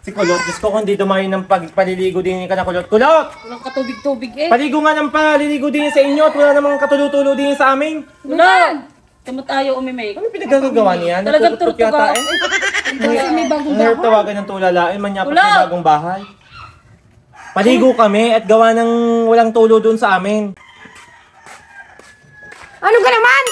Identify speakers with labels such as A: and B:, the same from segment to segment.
A: Si Kulot, Diyos ko kung hindi dumayo ng paliligo din ka na Kulot. Kulot!
B: Walang katubig-tubig eh.
A: Paligo nga ng paliligo din sa inyo at wala namang katulo-tulo din sa amin.
B: Kulot! Tama tayo umimik.
A: Ano pinagagawa niya?
B: Talagang
A: Natututok
B: turtuga.
A: yata eh.
B: Kasi may bagong
A: Ang hirap
B: bahay.
A: tawagan ng tulalain, manyapot
B: Kulot!
A: sa bagong bahay. Paligo kami at gawa ng walang tulo doon sa amin.
C: Ano ka naman?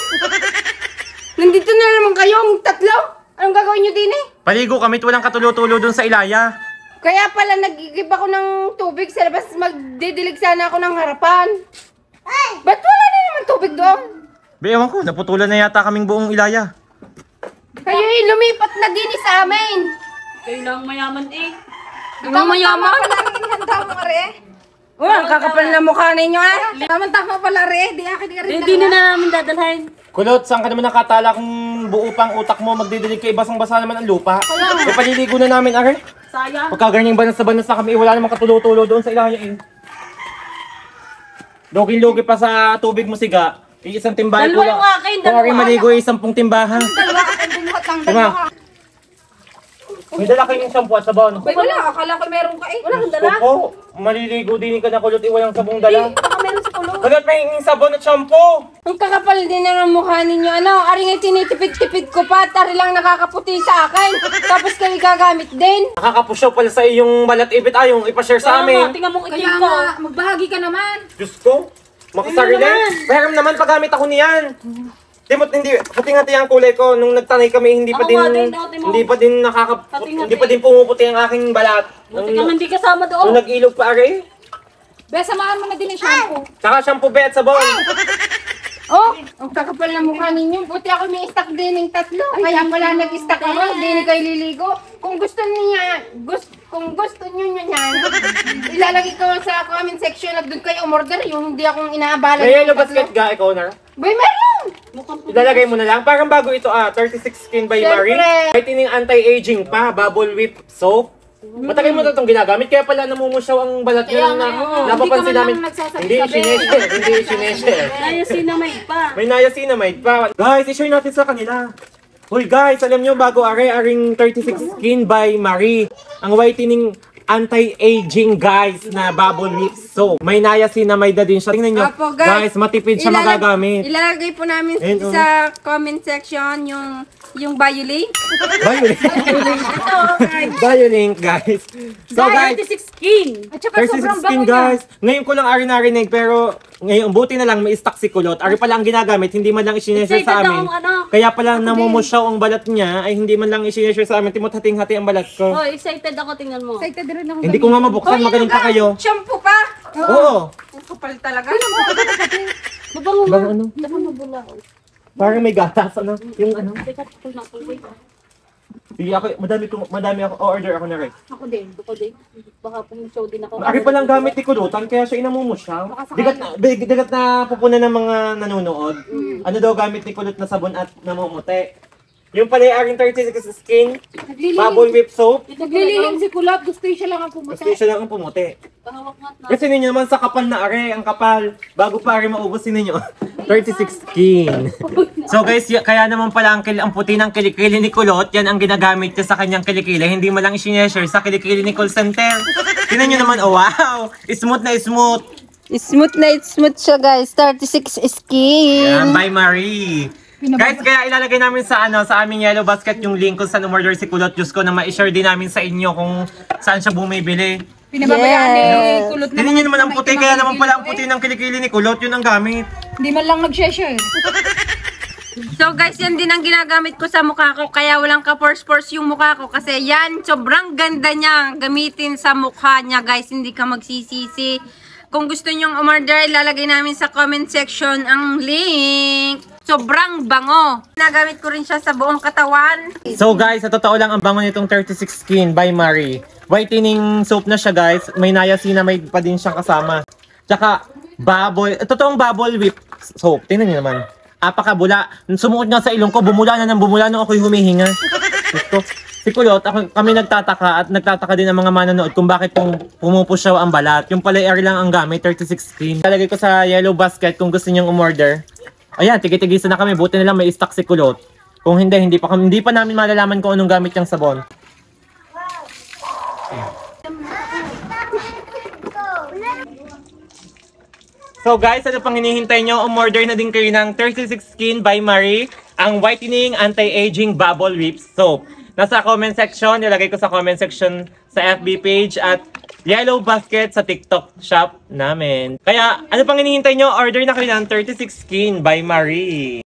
C: Nandito na naman kayong tatlo? Anong gagawin nyo din eh?
A: Paligo kami at walang katulo-tulo doon sa ilaya.
C: Kaya pala nagigib ako ng tubig sa labas. Magdidilig sana ako ng harapan. Ba't wala na naman tubig doon?
A: Be, ewan ko, naputulan na yata kaming buong ilaya.
C: Kayo eh, lumipat na din sa amin.
B: Kayo lang mayaman eh.
C: Ikaw mayaman? Wala, kakapal na mukha ninyo eh. Tama-tama pala re. Di akin ka rin
B: Hindi na namin dadalhin.
A: Kulot, saan ka naman nakatala kung buo pang utak mo, magdidilig ka, basang-basa naman ang lupa. E paliligo na namin, are.
B: Sayang.
A: Pagkaganyang banas na kami, wala namang katulo-tulo doon sa ilaya eh. Lugin-lugi pa sa tubig mo siga. Isang timbahan
B: Dalawa yung akin,
A: Kung
B: dalawa.
A: aking maligo, 10 timbahan.
C: Dalawa ka bumuhat ng
A: Diba? May dala kayong shampoo at sabon.
C: Ay, wala. Akala ko meron ka eh.
B: Wala kang dala.
A: Opo, maliligo din ka na Kulot, walang sabong dala.
B: Baka meron sa kulot.
A: Kulot, may sabon at shampoo.
C: Ang kakapal din na ng mukha ninyo. Ano, ari nga tinitipid-tipid ko pa at ari lang nakakaputi sa akin. Tapos kayo gagamit din.
A: Nakakapusyaw pala sa iyong balat ibit ayong ipashare sa
B: Tama,
A: amin.
B: tingnan mo
C: Kaya
B: itim ko.
C: nga, magbahagi ka naman.
A: Diyos ko, makasarili.
B: naman.
A: Pero naman paggamit ako niyan. Hindi, puti-ngati ang kulay ko. Nung nagtanay kami, hindi pa
B: Ako
A: din,
B: nga din, ate mo.
A: hindi pa din
B: Hati-ngati.
A: hindi pa din pumuputi ang aking balat.
B: Buti ka hindi kasama
A: Nung
B: doon.
A: nag-ilog pa ari.
C: Be, samahan mo na din yung shampoo.
A: Saka shampoo bet sabon.
C: Oh, ang kakapal na mukha ninyo. Buti ako may stock din ng tatlo. Kaya pala nag-stock ako. Hindi kayo liligo. Kung gusto niya, kung gusto niyo yan, ilalagay ko sa comment section at doon kayo umorder. Yung hindi akong inaabala.
A: May
C: ng
A: yellow
C: tatlo.
A: basket ga, ikaw na.
C: Boy, meron!
B: Mukhang
A: Ilalagay mo na lang. Parang bago ito 36 Skin by
C: Siyempre.
A: Marie. Whitening anti-aging pa, bubble whip soap. Matagal mo na itong ginagamit, kaya pala namumusyaw ang balat nyo
C: Kaya
A: na
C: nga,
A: napapansin
C: hindi ka man
A: namin.
C: lang nagsasabi.
A: Hindi isinesher.
B: Kaya sinamay pa.
A: May niacinamide pa. Guys, i-share natin sa kanila. Hoy guys, alam nyo bago aring 36 Skin by Marie. Ang whitening anti-aging guys na bubble whip soap. May niacinamide na din siya. Tingnan nyo.
C: Apo,
A: Guys, matipid siya magagamit.
C: Ilalagay po namin
A: Ayun, oh.
C: sa comment section yung bio link.
A: Biolink guys. So guys,
B: 36 skin.
C: At saka
A: 36
C: sobrang
A: skin
C: bango niya.
A: guys. Ngayon ko lang ari narinig pero ngayon buti na lang may stock si Kulot. Ari pala ang ginagamit, hindi man lang i-share sa
B: Excited
A: amin.
B: akong ano.
A: Kaya pala namumusyaw ang balat niya ay hindi man lang i-share sa amin. Timot hating-hati ang balat ko.
B: Oh, excited ako, tingnan mo.
C: Excited rin ako.
A: Hindi ko nga mabuksan, magaling pa kayo.
C: Shampoo pa?
A: Oo.
C: Ang kapal talaga.
B: Babango
A: Bang
B: nga.
A: ano?
B: Dapat mabula.
A: Parang may gatas ano. Yung ano.
B: Teka, pul na pul.
A: Sige ako, madami ako order ako na rin.
B: Ako din, ako din. Baka pumusyaw din ako.
A: Ari palang gamit ni Kulutan kaya siya inamumusyaw. Digat na pupuna ng mga nanonood. Ano daw gamit ni Kulot na sabon at namumuti. Yung pala yung aking 36 Skin, bubble whip soap.
C: Naglilihim si Kulot. Gusto siya lang ang
A: Gusto
C: pumunta.
A: siya lang ang pumuti.
B: Pahawak nga na.
A: Kasi ninyo naman sa kapal na are, ang kapal. Bago pa are maubusin ninyo. 36 Skin. So guys, kaya naman pala ang puti ng kilikili ni Kulot, yan ang ginagamit niya sa kanyang kilikili. Hindi mo lang i-share sa kilikili ni call center. Tingnan nyo naman, oh wow! Smooth na smooth.
C: Smooth na smooth siya guys. 36 skin.
A: Yan, by Marie. Guys, kaya ilalagay namin sa sa aming yellow basket yung link kung saan umorder si Kulot. Diyos ko na ma-share din namin sa inyo kung saan siya bumibili.
C: Pinababayaan ni Kulot
A: Tingnan nyo naman ang puti, kaya naman pala ang puti ng kilikili ni Kulot, yun ang gamit.
C: Hindi man lang nag-share. So guys, yan din ang ginagamit ko sa mukha ko. Kaya walang ka-force-force yung mukha ko. Kasi yan, sobrang ganda niya gamitin sa mukha niya guys. Hindi ka magsisisi. Kung gusto nyong umorder, ilalagay namin sa comment section ang link. Sobrang bango. Nagamit ko rin siya sa buong katawan.
A: So guys, sa totoo lang ang bango nitong 36 Skin by Marie. Whitening soap na siya guys. May niacinamide pa din siyang kasama. Tsaka totoong bubble whip soap. Tingnan niyo naman. Apakabula. Sumuot nga sa ilong ko, bumula na ng bumula nung ako'y humihinga. Gusto. Si Kulot, kami nagtataka at nagtataka din ang mga manonood kung bakit pumupusyaw ang balat. Yung pala air lang ang gamit, 36 Skin. Talagay ko sa yellow basket kung gusto niyong umorder. Ayan, tigitigisan na kami. Buti na lang may stock si Kulot. Kung hindi pa namin malalaman kung anong gamit niyang sabon. So guys, ano pang hinihintay nyo? Umorder na din kayo ng 36 Skin by Marie, ang whitening anti-aging bubble whip soap. Nasa comment section, nilagay ko sa comment section sa FB page at yellow basket sa TikTok shop namin. Kaya ano pang hinihintay nyo? Order na kayo ng 36 Skin by Marie.